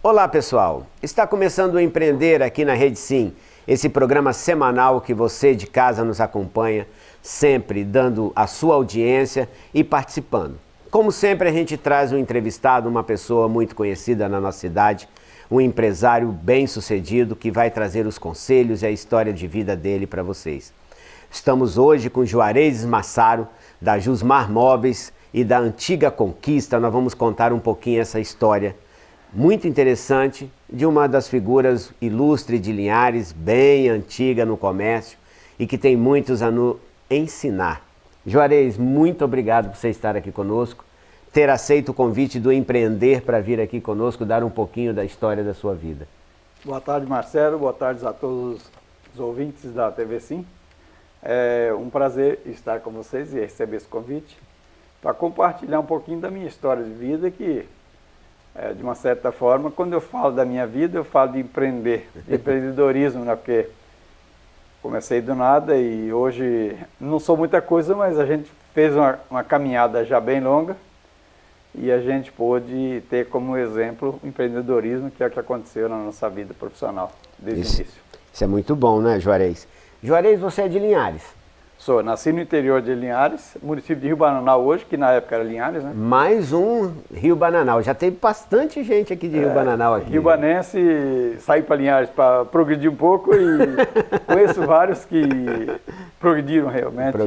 Olá pessoal, está começando o Empreender aqui na Rede Sim, esse programa semanal que você de casa nos acompanha, sempre dando a sua audiência e participando. Como sempre a gente traz um entrevistado, uma pessoa muito conhecida na nossa cidade, um empresário bem-sucedido que vai trazer os conselhos e a história de vida dele para vocês. Estamos hoje com Juarez Massaro, da Jusmar Móveis e da Antiga Conquista. Nós vamos contar um pouquinho essa história muito interessante de uma das figuras ilustres de Linhares, bem antiga no comércio e que tem muitos a nos ensinar. Juarez, muito obrigado por você estar aqui conosco, ter aceito o convite do Empreender para vir aqui conosco, dar um pouquinho da história da sua vida. Boa tarde, Marcelo. Boa tarde a todos os ouvintes da TV Sim. É um prazer estar com vocês e receber esse convite para compartilhar um pouquinho da minha história de vida que, de uma certa forma, quando eu falo da minha vida, eu falo de empreender, de empreendedorismo, né? Porque comecei do nada e hoje não sou muita coisa, mas a gente fez uma caminhada já bem longa e a gente pôde ter como exemplo o empreendedorismo, que é o que aconteceu na nossa vida profissional desde o início. Isso é muito bom, né, Juarez? Juarez, você é de Linhares? Sou, nasci no interior de Linhares, município de Rio Bananal hoje, que na época era Linhares, né? Mais um Rio Bananal. Já teve bastante gente aqui de Rio Bananal aqui. Rio-banense, saí para Linhares para progredir um pouco e conheço vários que progrediram realmente.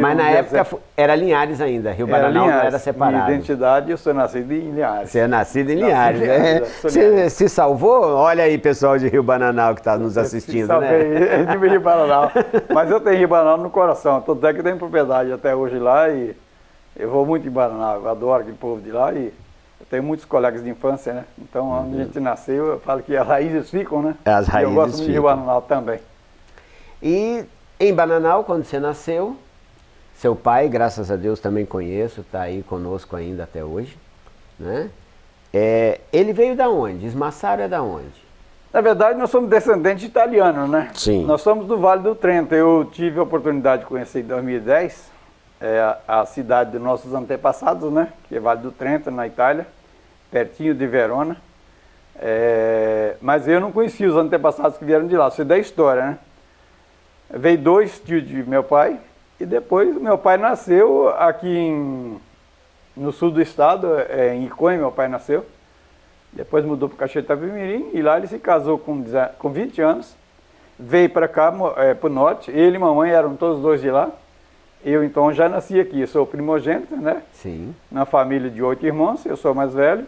Mas na época era Linhares ainda, Rio Bananal não era separado. Minha identidade, eu sou nascido em Linhares. Você é nascido em Linhares, né? Você se salvou? Olha aí, pessoal de Rio Bananal que está nos assistindo, né? De Rio Bananal. Mas eu tenho Rio Bananal no coração, tanto é que tenho propriedade até hoje lá e eu vou muito em Bananal, eu adoro aquele povo de lá e eu tenho muitos colegas de infância, né? Então, onde a gente nasceu, eu falo que as raízes ficam, né? As raízes eu gosto muito de Rio Bananal também. E em Bananal, quando você nasceu, seu pai, graças a Deus também conheço, está aí conosco ainda até hoje, né? Ele veio da onde? Massaro é da onde? Na verdade, nós somos descendentes de italianos, né? Sim. Nós somos do Vale do Trento. Eu tive a oportunidade de conhecer em 2010 a cidade dos nossos antepassados, né? Que é Vale do Trento, na Itália, pertinho de Verona. Mas eu não conhecia os antepassados que vieram de lá, sei da história, né? Veio dois tios de meu pai e depois meu pai nasceu aqui no sul do estado, em Iconha, meu pai nasceu. Depois mudou para Caxetá-Pimirim e lá ele se casou com 20 anos. Veio para cá, para o norte. Ele e mamãe eram todos dois de lá. Eu então já nasci aqui, eu sou primogênito, né? Sim. Na família de 8 irmãos, eu sou mais velho.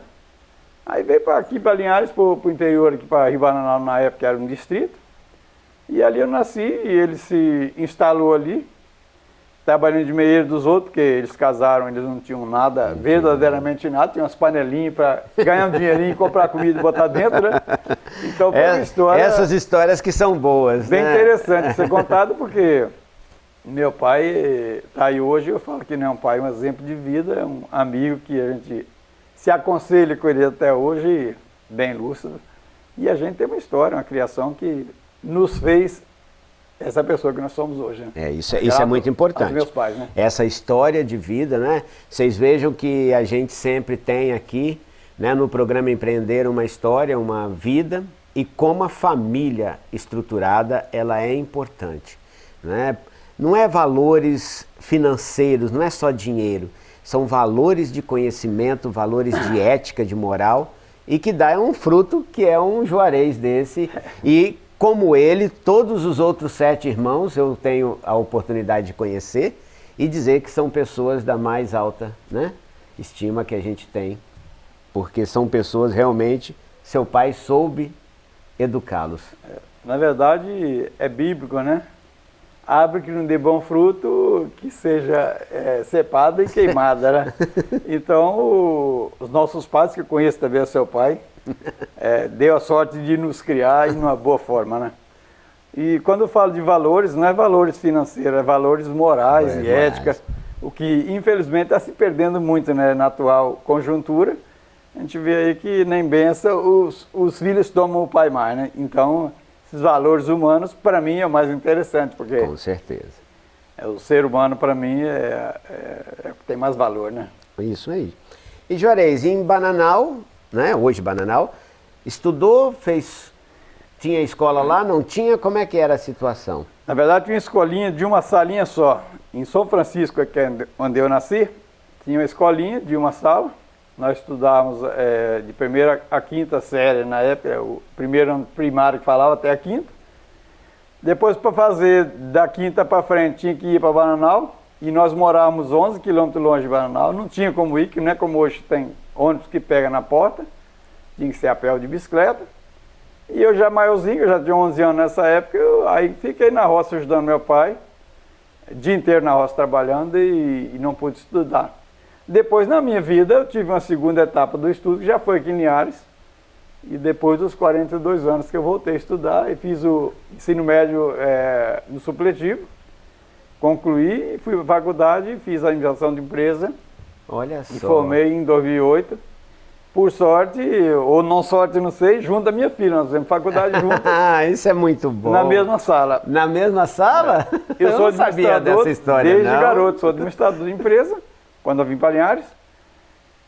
Aí veio aqui para Linhares, para o interior, aqui para Rio Bananal, na época era um distrito. E ali eu nasci e ele se instalou ali, trabalhando de meieiro dos outros, porque eles casaram, eles não tinham nada, verdadeiramente nada, tinham umas panelinhas para ganhar um dinheirinho, comprar comida e botar dentro, né? Então foi uma história... Essas histórias que são boas, bem né? interessante de ser contado, porque meu pai está aí hoje, eu falo que não é um pai, um exemplo de vida, é um amigo que a gente se aconselha com ele até hoje, bem lúcido, e a gente tem uma história, uma criação que nos fez essa pessoa que nós somos hoje. Né? Isso é muito importante. Meus pais, né? Essa história de vida, né? Vocês vejam que a gente sempre tem aqui, né, no programa Empreender, uma história, uma vida, e como a família estruturada, ela é importante, né? Não é valores financeiros, não é só dinheiro, são valores de conhecimento, valores de ética, de moral, e que dá um fruto que é um Juarez desse, e como ele, todos os outros 7 irmãos eu tenho a oportunidade de conhecer e dizer que são pessoas da mais alta, né, estima que a gente tem, porque são pessoas realmente, seu pai soube educá-los. Na verdade é bíblico, né? Árvore que não dê bom fruto, que seja cepada e queimada, né? Então os nossos pais, que eu conheço também o seu pai, deu a sorte de nos criar em uma boa forma, né? E quando eu falo de valores, não é valores financeiros, é valores morais e ética, o que infelizmente está se perdendo muito, né, na atual conjuntura. A gente vê aí que nem benção os filhos tomam o pai mais, né? Então, esses valores humanos, para mim, é o mais interessante, porque... Com certeza. O ser humano, para mim, tem mais valor, né? Isso aí. E Juarez, em Bananal, né, hoje Bananal, Estudou, tinha escola lá, não tinha? Como é que era a situação? Na verdade, tinha uma escolinha de uma salinha só. Em São Francisco, que é onde eu nasci, tinha uma escolinha de uma sala. Nós estudávamos de primeira a quinta série, na época, o primeiro ano primário que falava até a quinta. Depois, para fazer da quinta para frente, tinha que ir para Bananal. E nós morávamos 11 quilômetros longe de Bananal. Não tinha como ir, que não é como hoje tem ônibus que pega na porta. Tinha que ser a pé ou de bicicleta. E eu já maiorzinho, eu já tinha 11 anos nessa época, aí fiquei na roça ajudando meu pai. O dia inteiro na roça trabalhando e não pude estudar. Depois, na minha vida, eu tive uma segunda etapa do estudo, que já foi aqui em Linhares. E depois dos 42 anos que eu voltei a estudar e fiz o ensino médio no supletivo. Concluí, fui para a faculdade, fiz a administração de empresa. Olha só. E formei em 2008. Por sorte, ou não sorte, não sei, junto a minha filha. Nós fizemos faculdade juntos. Isso é muito bom. Na mesma sala. Na mesma sala? Eu sou não sabia dessa história, desde não. garoto, sou administrador de empresa, quando eu vim para Linhares.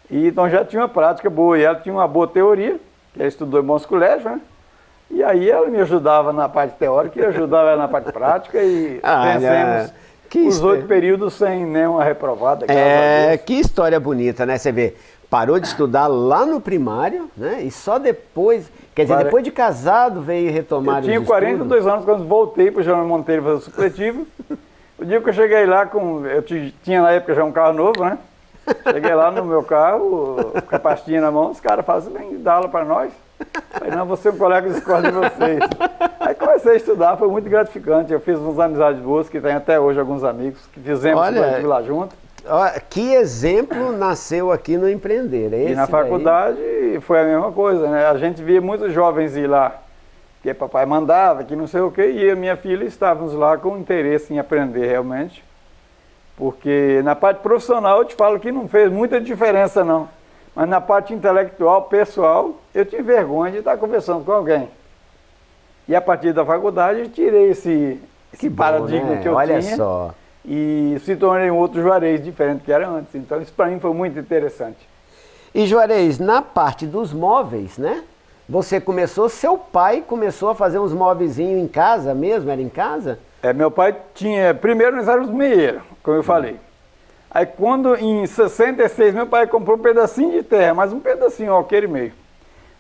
E então já tinha uma prática boa. E ela tinha uma boa teoria, que ela estudou em bons colégios, né? E aí ela me ajudava na parte teórica e eu ajudava ela na parte prática. E vencemos os 8 períodos sem nenhuma reprovada. Que história bonita, né? Você vê, parou de estudar lá no primário, né? E só depois, quer dizer, depois de casado veio retomar os estudos. Eu tinha 42 anos quando voltei para o Jerônimo Monteiro fazer o supletivo. O dia que eu cheguei lá, eu tinha na época já um carro novo, né? Cheguei lá no meu carro, com a pastinha na mão, os caras falaram, você vem dar aula para nós? Eu falei, não, você é um colega de escola de vocês. Aí comecei a estudar, foi muito gratificante. Eu fiz umas amizades boas, que tem até hoje alguns amigos, que fizemos supletivo lá junto. Que exemplo nasceu aqui no Empreender. E na faculdade foi a mesma coisa, né? A gente via muitos jovens ir lá, que papai mandava, que não sei o quê, e eu e minha filha estávamos lá com interesse em aprender realmente. Porque na parte profissional eu te falo que não fez muita diferença não. Mas na parte intelectual, pessoal, eu tive vergonha de estar conversando com alguém. E a partir da faculdade eu tirei esse paradigma, né? Que eu Olha tinha. Só. E se tornei um outro Juarez diferente do que era antes. Então isso para mim foi muito interessante. E Juarez, na parte dos móveis, né? Você seu pai começou a fazer uns móveizinhos em casa mesmo? Era em casa? Meu pai tinha, primeiro nós éramos meieiro, como eu falei. Aí quando em 66 meu pai comprou um pedacinho de terra, mas um pedacinho, ó, aquele meio.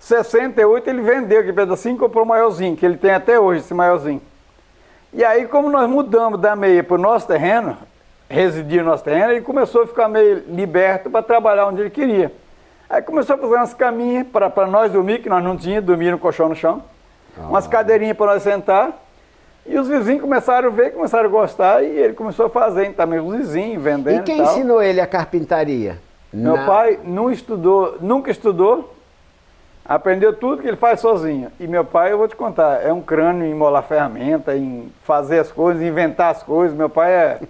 68 ele vendeu aquele pedacinho e comprou um maiorzinho, que ele tem até hoje esse maiorzinho. E aí como nós mudamos da meia para o nosso terreno, residia no nosso terreno, ele começou a ficar meio liberto para trabalhar onde ele queria. Aí começou a fazer umas caminhas para nós dormir, que nós não tínhamos, dormir no colchão no chão. Umas cadeirinhas para nós sentar. E os vizinhos começaram a ver, começaram a gostar e ele começou a fazer também, os vizinhos vendendo. E quem ensinou ele a carpintaria? Meu pai não estudou, nunca estudou, aprendeu tudo que ele faz sozinho. E meu pai, eu vou te contar, é um crânio em molar ferramenta, em fazer as coisas, inventar as coisas. Meu pai é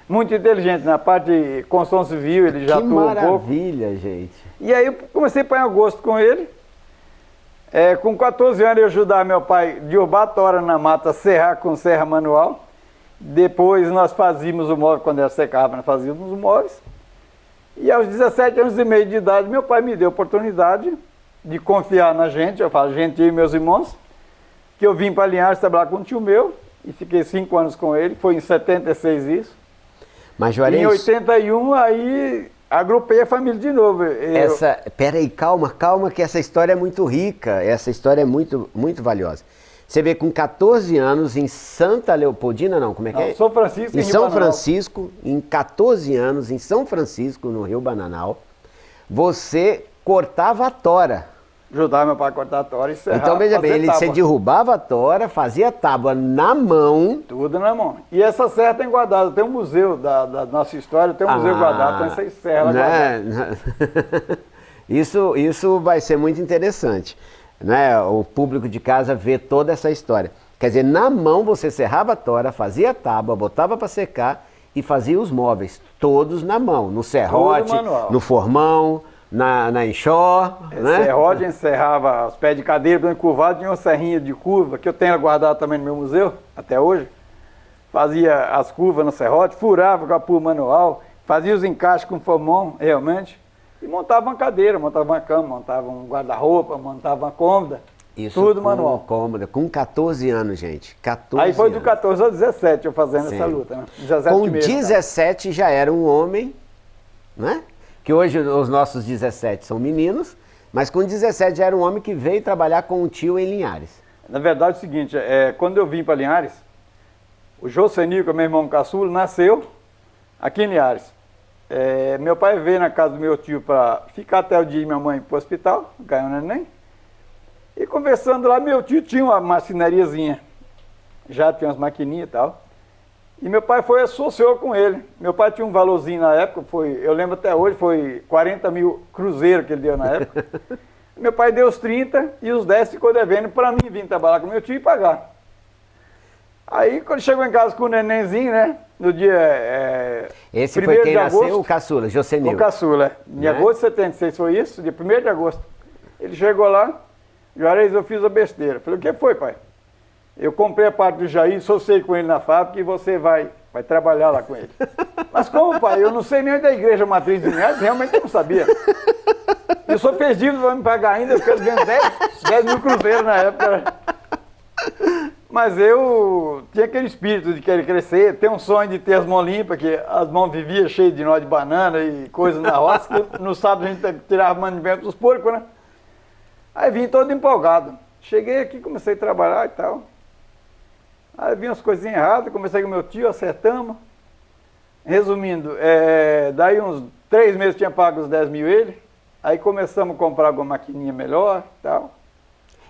muito inteligente na parte de construção civil, ele já atua um pouco. Que maravilha, gente. E aí eu comecei a pôr gosto com ele. Com 14 anos eu ajudava meu pai a derrubar a tora na mata, serrar com serra manual. Depois nós fazíamos o móvel, quando ela secava, nós fazíamos os móveis. E aos 17 anos e meio de idade, meu pai me deu a oportunidade de confiar na gente, eu falo gente e meus irmãos, que eu vim para Linhares trabalhar com um tio meu, e fiquei 5 anos com ele, foi em 76 isso. Mas Juarez... Em 81, aí... agrupei a família de novo. Peraí, calma, que essa história é muito rica, essa história é muito, muito valiosa. Você vê, com 14 anos, em Santa Leopoldina, não, como é que é? São Francisco, em São Francisco, em 14 anos, em São Francisco, no Rio Bananal, você cortava a tora. Ajudava meu pai a cortar a tora e serrar. Então, veja bem, você derrubava a tora, fazia tábua na mão. Tudo na mão. E essa serra tem guardado, tem um museu da nossa história, tem um museu guardado, tem essas serras guardadas. Isso vai ser muito interessante, né? O público de casa vê toda essa história. Quer dizer, na mão você serrava a tora, fazia tábua, botava para secar e fazia os móveis, todos na mão, no serrote, no formão, na enxó, né? Serrote, encerrava os pés de cadeira, bem curvado, tinha uma serrinha de curva, que eu tenho guardado também no meu museu, até hoje. Fazia as curvas no serrote, furava com a pua manual, fazia os encaixes com formão, realmente. E montava uma cadeira, montava uma cama, montava um guarda-roupa, montava uma cômoda. Isso tudo com manual. Cômoda, com 14 anos, gente. 14 Aí foi do anos. 14 ao 17 eu fazendo essa luta, né? 17 Com primeiro, 17 já era um homem, né? Que hoje os nossos 17 são meninos, mas com 17 já era um homem que veio trabalhar com o tio em Linhares. Na verdade é o seguinte, quando eu vim para Linhares, o Josenil, que é meu irmão caçula, nasceu aqui em Linhares. Meu pai veio na casa do meu tio para ficar até o dia de minha mãe para o hospital, ganhou um neném. E conversando lá, meu tio tinha uma marcenariazinha, já tinha umas maquininhas e tal. E meu pai foi associou com ele. Meu pai tinha um valorzinho na época, eu lembro até hoje, foi 40 mil cruzeiros que ele deu na época. Meu pai deu os 30 e os 10 ficou devendo para mim vir trabalhar com meu tio e pagar. Aí, quando chegou em casa com o nenenzinho, né, no dia Esse foi quem nasceu, o caçula, Josenil. O caçula, em agosto de 76 foi isso, dia 1º de agosto. Ele chegou lá, Juarez, eu fiz a besteira. Falei, o que foi, pai? Eu comprei a parte do Jair, associei com ele na fábrica e você vai trabalhar lá com ele. Mas como, pai? Eu não sei nem onde é a igreja matriz de Linhares, realmente eu não sabia. E o senhor fez dívida para me pagar ainda, porque eu ganhei 10 mil cruzeiros na época. Mas eu tinha aquele espírito de querer crescer, ter um sonho de ter as mãos limpas, que as mãos viviam cheias de nó de banana e coisas na roça, que no sábado a gente tirava manivela dos porcos, né? Aí vim todo empolgado. Cheguei aqui, comecei a trabalhar e tal. Aí vi umas coisinhas erradas, comecei com meu tio, acertamos. Resumindo, daí uns 3 meses tinha pago os 10 mil ele. Aí começamos a comprar alguma maquininha melhor e tal.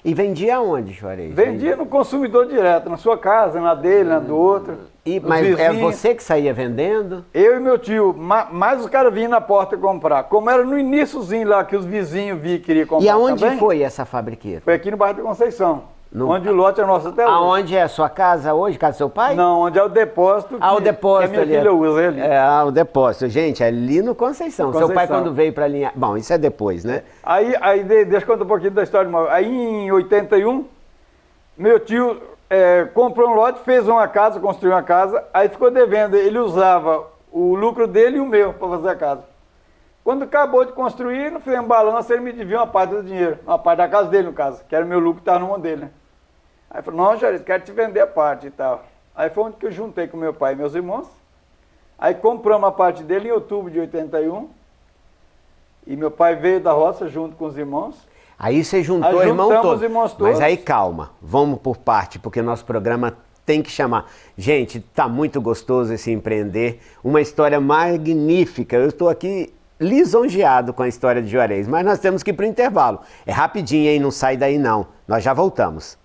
E vendia onde, Juarez? Vendia no consumidor direto, na sua casa, na dele, na do outro. Mas é você que saía vendendo? Eu e meu tio, mas os caras vinham na porta comprar. Como era no iniciozinho lá, que os vizinhos vi e queriam comprar. E aonde também, foi essa fabriqueira? foi aqui no bairro da Conceição. Onde o lote é nosso até hoje. Aonde é a sua casa hoje, casa do seu pai? Não, onde é o depósito que, o depósito que a minha ali. filha usa ali. O depósito. Gente, ali no Conceição. Seu pai quando veio para Linhares... Bom, isso é depois, né? Aí deixa eu contar um pouquinho da história do móvel. Aí em 81, meu tio comprou um lote, fez uma casa, construiu uma casa, aí ficou devendo. Ele usava o lucro dele e o meu para fazer a casa. Quando acabou de construir, não fizemos balanço, ele me devia uma parte do dinheiro. Uma parte da casa dele, no caso, que era o meu lucro que estava no mão dele, né? Aí falou, não, Jair, quero te vender a parte e tal. Aí foi onde que eu juntei com meu pai e meus irmãos. Aí compramos a parte dele em outubro de 81. E meu pai veio da roça junto com os irmãos. Aí você juntou irmão todo. Os irmãos todos. Mas aí calma, vamos por parte, porque nosso programa tem que chamar. Gente, tá muito gostoso esse empreender. Uma história magnífica. Eu estou aqui lisonjeado com a história de Juarez, mas nós temos que ir para o intervalo. É rapidinho, hein? Não sai daí não. Nós já voltamos.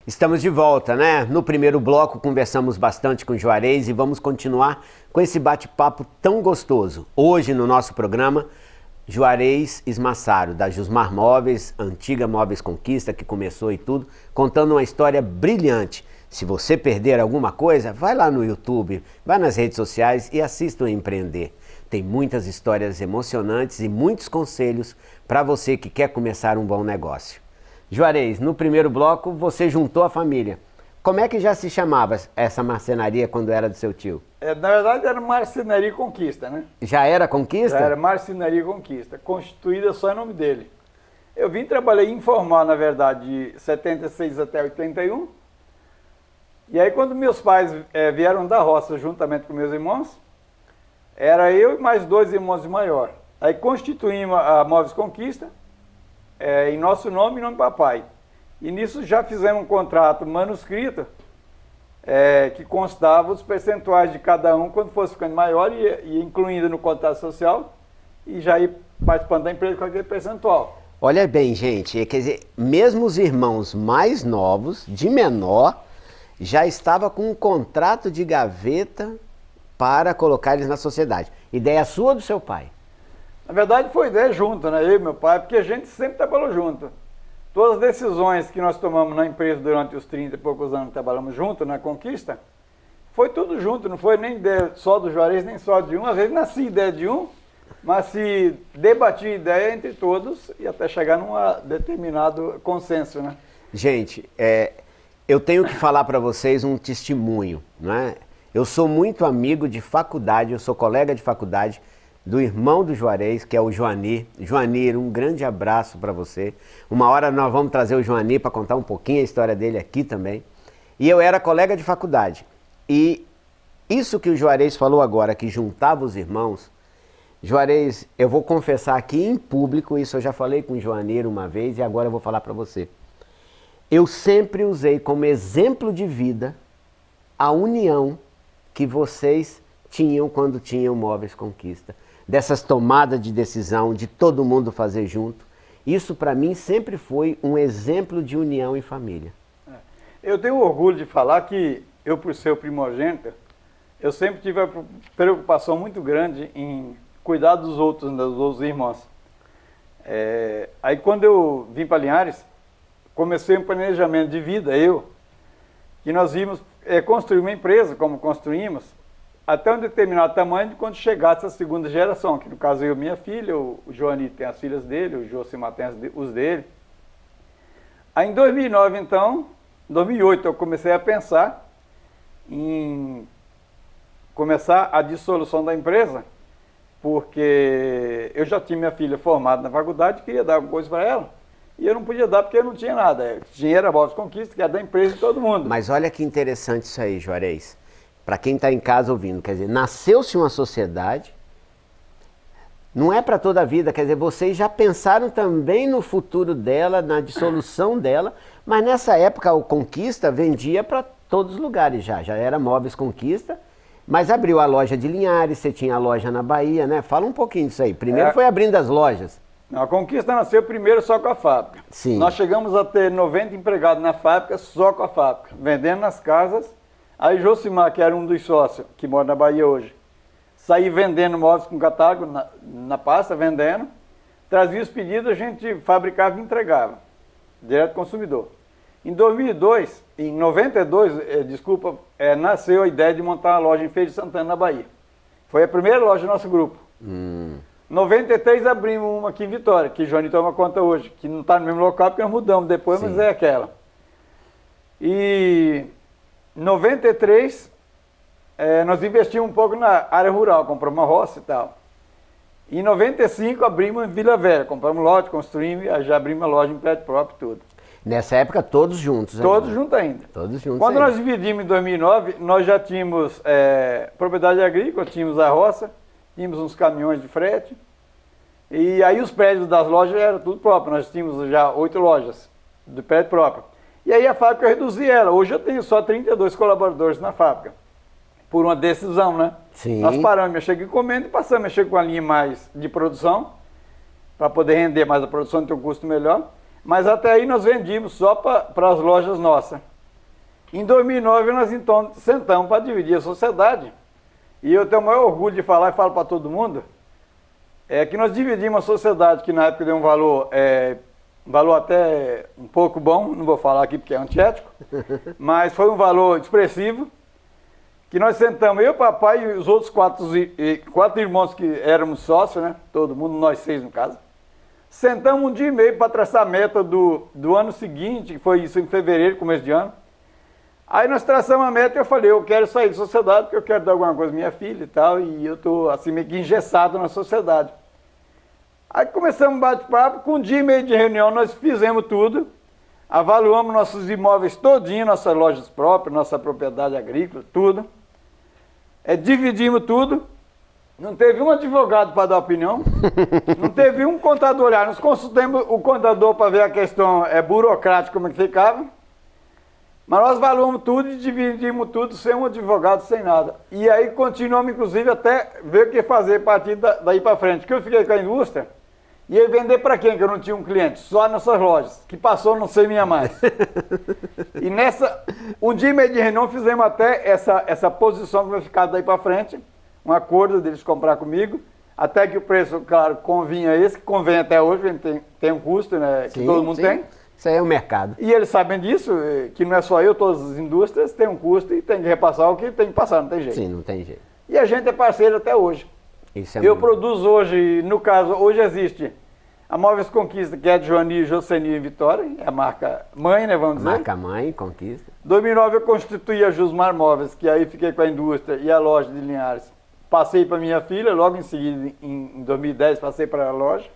Estamos de volta, né? No primeiro bloco conversamos bastante com Juarez e vamos continuar com esse bate-papo tão gostoso. Hoje no nosso programa, Juarez Ismassaro, da Jusmar Móveis, antiga Móveis Conquista, que começou e tudo, contando uma história brilhante. Se você perder alguma coisa, vai lá no YouTube, vai nas redes sociais e assista o Empreender. Tem muitas histórias emocionantes e muitos conselhos para você que quer começar um bom negócio. Juarez, no primeiro bloco você juntou a família. Como é que já se chamava essa marcenaria quando era do seu tio? Na verdade era Marcenaria Conquista, né? Já era Conquista? Já era Marcenaria Conquista, constituída só em nome dele. Eu vim trabalhar informal, na verdade, de 76 até 81. E aí quando meus pais vieram da roça juntamente com meus irmãos, era eu e mais 2 irmãos de maior. Aí constituímos a Móveis Conquista, em nosso nome e nome do papai. E nisso já fizemos um contrato manuscrito, que constava os percentuais de cada um quando fosse ficando maior e incluindo no contrato social e já ir participando da empresa com aquele percentual. Olha bem, gente, quer dizer, mesmo os irmãos mais novos, de menor, já estava com um contrato de gaveta para colocar eles na sociedade. Ideia sua ou do seu pai? Na verdade foi ideia junto, né? Eu e meu pai, porque a gente sempre trabalhou junto. Todas as decisões que nós tomamos na empresa durante os 30 e poucos anos que trabalhamos junto na Conquista, foi tudo junto, não foi nem ideia só do Juarez, nem só de um. Às vezes nascia ideia de um, mas se debatia ideia entre todos e até chegar num determinado consenso, né? Gente, eu tenho que falar para vocês um testemunho, né? Eu sou muito amigo de faculdade, eu sou colega de faculdade do irmão do Juarez, que é o Joanir. Joanir, um grande abraço para você. Uma hora nós vamos trazer o Joanir para contar um pouquinho a história dele aqui também. E eu era colega de faculdade. E isso que o Juarez falou agora, que juntava os irmãos, Juarez, eu vou confessar aqui em público, isso eu já falei com o Joanir uma vez e agora eu vou falar para você. Eu sempre usei como exemplo de vida a união que vocês tinham quando tinham Móveis Conquista. Dessas tomadas de decisão, de todo mundo fazer junto. Isso para mim sempre foi um exemplo de união em família. Eu tenho orgulho de falar que eu, por ser o primogênito, eu sempre tive a preocupação muito grande em cuidar dos outros irmãos. Aí quando eu vim para Linhares, comecei um planejamento de vida, que nós íamos construir uma empresa, como construímos, até um determinado tamanho, quando chegasse a segunda geração, que no caso eu e minha filha, o Joani tem as filhas dele, o Josimar tem os dele. Aí em 2009, então, 2008, eu comecei a pensar em começar a dissolução da empresa, porque eu já tinha minha filha formada na faculdade, queria dar alguma coisa para ela, e eu não podia dar porque eu não tinha nada. Dinheiro era Móveis Conquista, que era da empresa de todo mundo. Mas olha que interessante isso aí, Juarez. Para quem está em casa ouvindo, quer dizer, nasceu-se uma sociedade, não é para toda a vida, quer dizer, vocês já pensaram também no futuro dela, na dissolução dela, mas nessa época o Conquista vendia para todos os lugares já era Móveis Conquista, mas abriu a loja de Linhares, você tinha a loja na Bahia, né? Fala um pouquinho disso aí. Primeiro foi abrindo as lojas. A Conquista nasceu primeiro só com a fábrica. Sim. Nós chegamos a ter 90 empregados na fábrica, só com a fábrica, vendendo nas casas. Aí Josimar, que era um dos sócios, que mora na Bahia hoje, saía vendendo móveis com catálogo na pasta, vendendo. Trazia os pedidos, a gente fabricava e entregava, direto ao consumidor. Em 2002, em 92, nasceu a ideia de montar uma loja em Feira de Santana, na Bahia. Foi a primeira loja do nosso grupo. Em 93 abrimos uma aqui em Vitória, que o Johnny toma conta hoje, que não está no mesmo local porque nós mudamos depois, sim, mas é aquela. E em 93, nós investimos um pouco na área rural, compramos uma roça e tal. Em 95 abrimos em Vila Velha, compramos lote, construímos, já abrimos uma loja em prédio próprio e tudo. Nessa época todos juntos ainda? Todos juntos ainda. Todos juntos Quando ainda. nós dividimos em 2009, nós já tínhamos propriedade agrícola, tínhamos a roça, tínhamos uns caminhões de frete, e aí os prédios das lojas eram tudo próprio, nós tínhamos já 8 lojas de prédio próprio. E aí a fábrica eu reduzi ela, hoje eu tenho só 32 colaboradores na fábrica, por uma decisão, né? Sim. Nós paramos de mexer com encomenda e passamos a mexer com a linha mais de produção, para poder render mais a produção e ter um custo melhor. Mas até aí nós vendíamos só para as lojas nossas. Em 2009 nós então sentamos para dividir a sociedade. E eu tenho o maior orgulho de falar e falo para todo mundo, que nós dividimos a sociedade que na época deu um valor até um pouco bom, não vou falar aqui porque é antiético, mas foi um valor expressivo, que nós sentamos, eu, papai e os outros quatro irmãos que éramos sócios, né? Todo mundo, nós 6 no caso. Sentamos um dia e meio para traçar a meta do ano seguinte, que foi isso em fevereiro, começo de ano. Aí nós traçamos a meta e eu falei, eu quero sair da sociedade porque eu quero dar alguma coisa à minha filha e tal, e eu estou assim meio que engessado na sociedade. Aí começamos um bate-papo, com um dia e meio de reunião nós fizemos tudo, avaliamos nossos imóveis todinho, nossas lojas próprias, nossa propriedade agrícola, tudo. Dividimos tudo. Não teve um advogado para dar opinião, não teve um contador olhar, nós consultamos o contador para ver a questão burocrática, como é que ficava, mas nós valoramos tudo e dividimos tudo sem um advogado, sem nada. E aí continuamos, inclusive, até ver o que fazer a partir daí para frente, porque eu fiquei com a indústria, e ia vender para quem, que eu não tinha um cliente? Só nessas lojas, que passou não sei minha mais. E um dia e meio de reunião, fizemos até essa posição que vai ficar daí para frente, um acordo deles comprar comigo, até que o preço, claro, convinha esse, que convém até hoje, tem um custo, né, que todo mundo tem. Isso aí é o mercado. E eles sabem disso, que não é só eu, todas as indústrias têm um custo e tem que repassar o que tem que passar, não tem jeito. Sim, não tem jeito. E a gente é parceiro até hoje. Isso é Eu muito produzo hoje, no caso, hoje existe a Móveis Conquista, que é de Joani e Josenil em Vitória, é a marca mãe, né, vamos dizer. marca mãe, Conquista. Em 2009 eu constituí a Jusmar Móveis, que aí fiquei com a indústria e a loja de Linhares. Passei para minha filha, logo em seguida, em 2010, passei para a loja.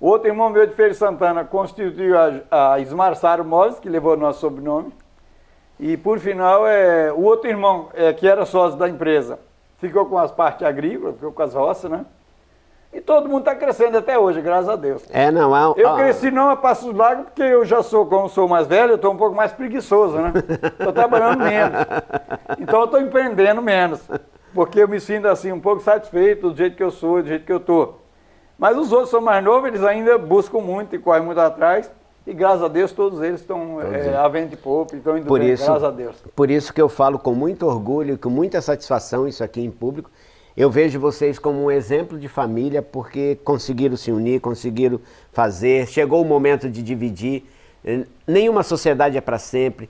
Outro irmão meu de Feira de Santana constituiu a Esmarçaro Móveis, que levou o nosso sobrenome. E por final, o outro irmão, que era sócio da empresa, ficou com as partes agrícolas, ficou com as roças, né? E todo mundo está crescendo até hoje, graças a Deus. Eu cresci não a passos largos, porque eu já sou, como sou mais velho, eu estou um pouco mais preguiçoso, né? Estou trabalhando menos. Então eu estou empreendendo menos. Porque eu me sinto assim um pouco satisfeito do jeito que eu sou, do jeito que eu estou. Mas os outros são mais novos, eles ainda buscam muito e correm muito atrás. E graças a Deus todos eles estão à venda de pouco, estão indo bem, graças a Deus. Por isso que eu falo com muito orgulho, com muita satisfação isso aqui em público. Eu vejo vocês como um exemplo de família, porque conseguiram se unir, conseguiram fazer, chegou o momento de dividir. Nenhuma sociedade é para sempre.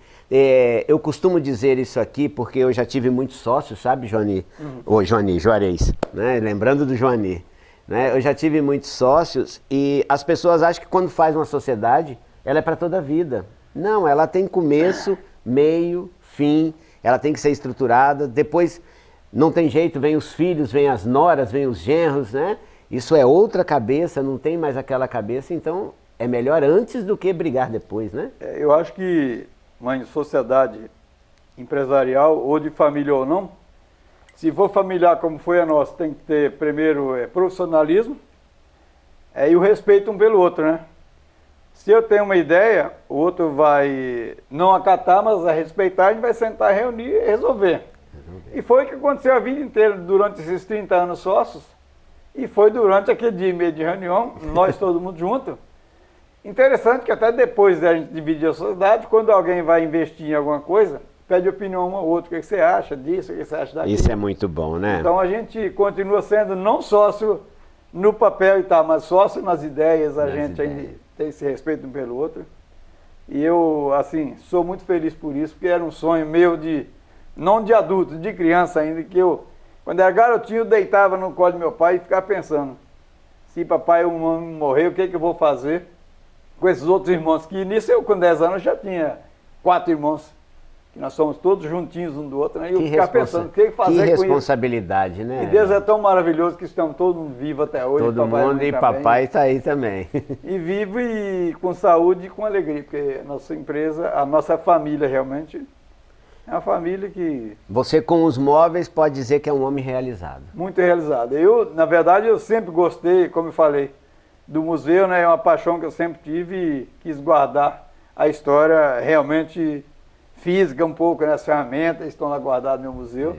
Eu costumo dizer isso aqui porque eu já tive muitos sócios, sabe, Joani? Ou Joani, Juarez, né? Lembrando do Joani. Né? Eu já tive muitos sócios e as pessoas acham que quando faz uma sociedade, ela é para toda a vida. Não, ela tem começo, meio, fim, ela tem que ser estruturada, depois não tem jeito, vem os filhos, vem as noras, vem os genros, né? Isso é outra cabeça, não tem mais aquela cabeça, então é melhor antes do que brigar depois, né? Eu acho que uma sociedade empresarial, ou de família ou não, se for familiar como foi a nossa, tem que ter primeiro profissionalismo e o respeito um pelo outro, né? Se eu tenho uma ideia, o outro vai não acatar, mas vai respeitar, a gente vai sentar, reunir e resolver. E foi o que aconteceu a vida inteira, durante esses 30 anos sócios, e foi durante aquele dia e meio de reunião, nós todo mundo junto. Interessante que até depois da gente dividir a sociedade, quando alguém vai investir em alguma coisa, pede opinião um ao outro, o que você acha disso, o que você acha daquilo. Isso é muito bom, né? Então a gente continua sendo não sócio no papel e tal, mas sócio nas ideias, a gente ainda tem esse respeito um pelo outro. E eu, assim, sou muito feliz por isso, porque era um sonho meu não de adulto, de criança ainda, que eu, quando era garotinho, eu deitava no colo do meu pai e ficava pensando, se papai morrer, o que eu vou fazer com esses outros irmãos? Que nisso eu, com 10 anos, já tinha 4 irmãos, que nós somos todos juntinhos um do outro, né? E eu ficava pensando, o que fazer com isso? Que responsabilidade, né? E Deus é tão maravilhoso que estamos todos vivos até hoje. Todo mundo e papai está aí também. E vivo e com saúde e com alegria, porque a nossa empresa, a nossa família realmente é uma família que... Você com os móveis pode dizer que é um homem realizado. Muito realizado. Eu, na verdade, eu sempre gostei, como eu falei, do museu, né? É uma paixão que eu sempre tive e quis guardar a história realmente física um pouco, né? As ferramentas estão lá guardadas no meu museu.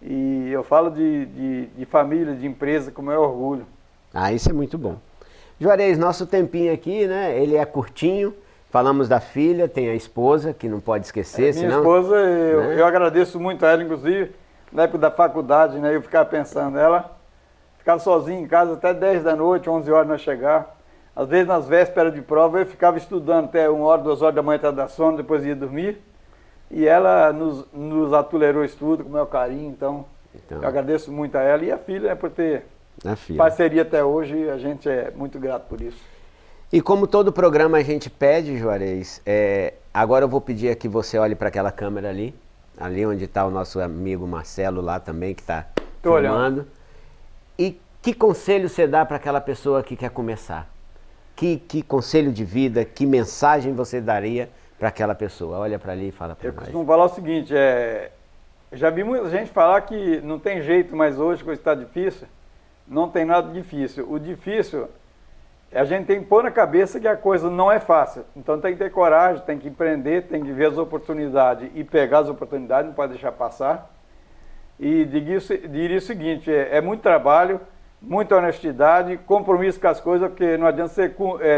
E eu falo de família, de empresa, com o maior orgulho. Ah, isso é muito bom. Juarez, nosso tempinho aqui, né? Ele é curtinho. Falamos da filha, tem a esposa, que não pode esquecer. Minha esposa, eu agradeço muito a ela, inclusive, na época da faculdade, né? Eu ficava pensando, ela ficava sozinha em casa até 10 da noite, 11 horas nós chegar. Às vezes, nas vésperas de prova, eu ficava estudando até 1 hora, 2 horas da manhã, até dar sono, depois ia dormir. E ela nos atolerou o estudo com o meu carinho, então eu agradeço muito a ela e a filha, né, por ter parceria até hoje, a gente é muito grato por isso. E como todo programa a gente pede, Juarez, agora eu vou pedir que você olhe para aquela câmera ali onde está o nosso amigo Marcelo lá também, que está filmando. E que conselho você dá para aquela pessoa que quer começar? Que conselho de vida, que mensagem você daria para aquela pessoa? Olha para ali e fala para nós. Eu costumo falar o seguinte, já vi muita gente falar que não tem jeito, mas hoje a coisa está difícil. Não tem nada difícil. O difícil, a gente tem que pôr na cabeça que a coisa não é fácil. Então tem que ter coragem, tem que empreender, tem que ver as oportunidades e pegar as oportunidades, não pode deixar passar. E diria o seguinte, é muito trabalho, muita honestidade, compromisso com as coisas, porque não adianta você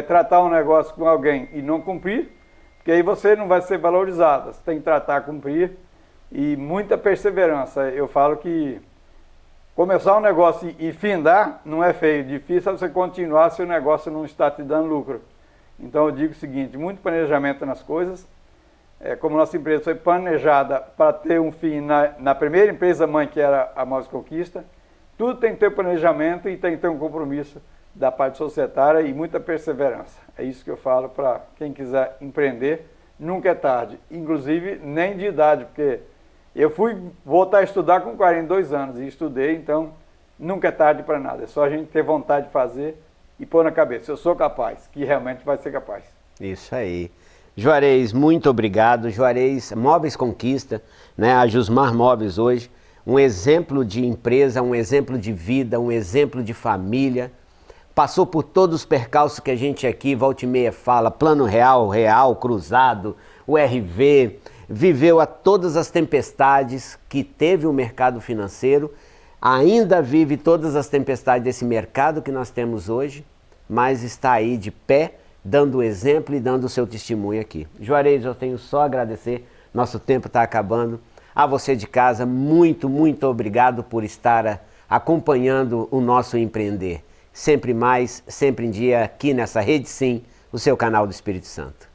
tratar um negócio com alguém e não cumprir, porque aí você não vai ser valorizado. Você tem que tratar, cumprir e muita perseverança. Eu falo que começar um negócio e findar não é feio, difícil é você continuar se o negócio não está te dando lucro. Então eu digo o seguinte, muito planejamento nas coisas. Como nossa empresa foi planejada para ter um fim na primeira empresa mãe, que era a Móveis Conquista, Tudo tem que ter planejamento e tem que ter um compromisso da parte societária e muita perseverança. É isso que eu falo para quem quiser empreender. Nunca é tarde, inclusive nem de idade, porque eu fui voltar a estudar com 42 anos e estudei, então nunca é tarde para nada. É só a gente ter vontade de fazer e pôr na cabeça. Eu sou capaz, que realmente vai ser capaz. Isso aí. Juarez, muito obrigado. Juarez, Móveis Conquista, né? A Jusmar Móveis hoje, um exemplo de empresa, um exemplo de vida, um exemplo de família. Passou por todos os percalços que a gente aqui, volta e meia, fala, Plano Real, Real, Cruzado, o RV, viveu a todas as tempestades que teve o mercado financeiro, ainda vive todas as tempestades desse mercado que nós temos hoje, mas está aí de pé, dando exemplo e dando o seu testemunho aqui. Juarez, eu tenho só a agradecer, nosso tempo está acabando. A você de casa, muito, muito obrigado por estar acompanhando o nosso empreender. Sempre mais, sempre em dia, aqui nessa Rede Sim, o seu canal do Espírito Santo.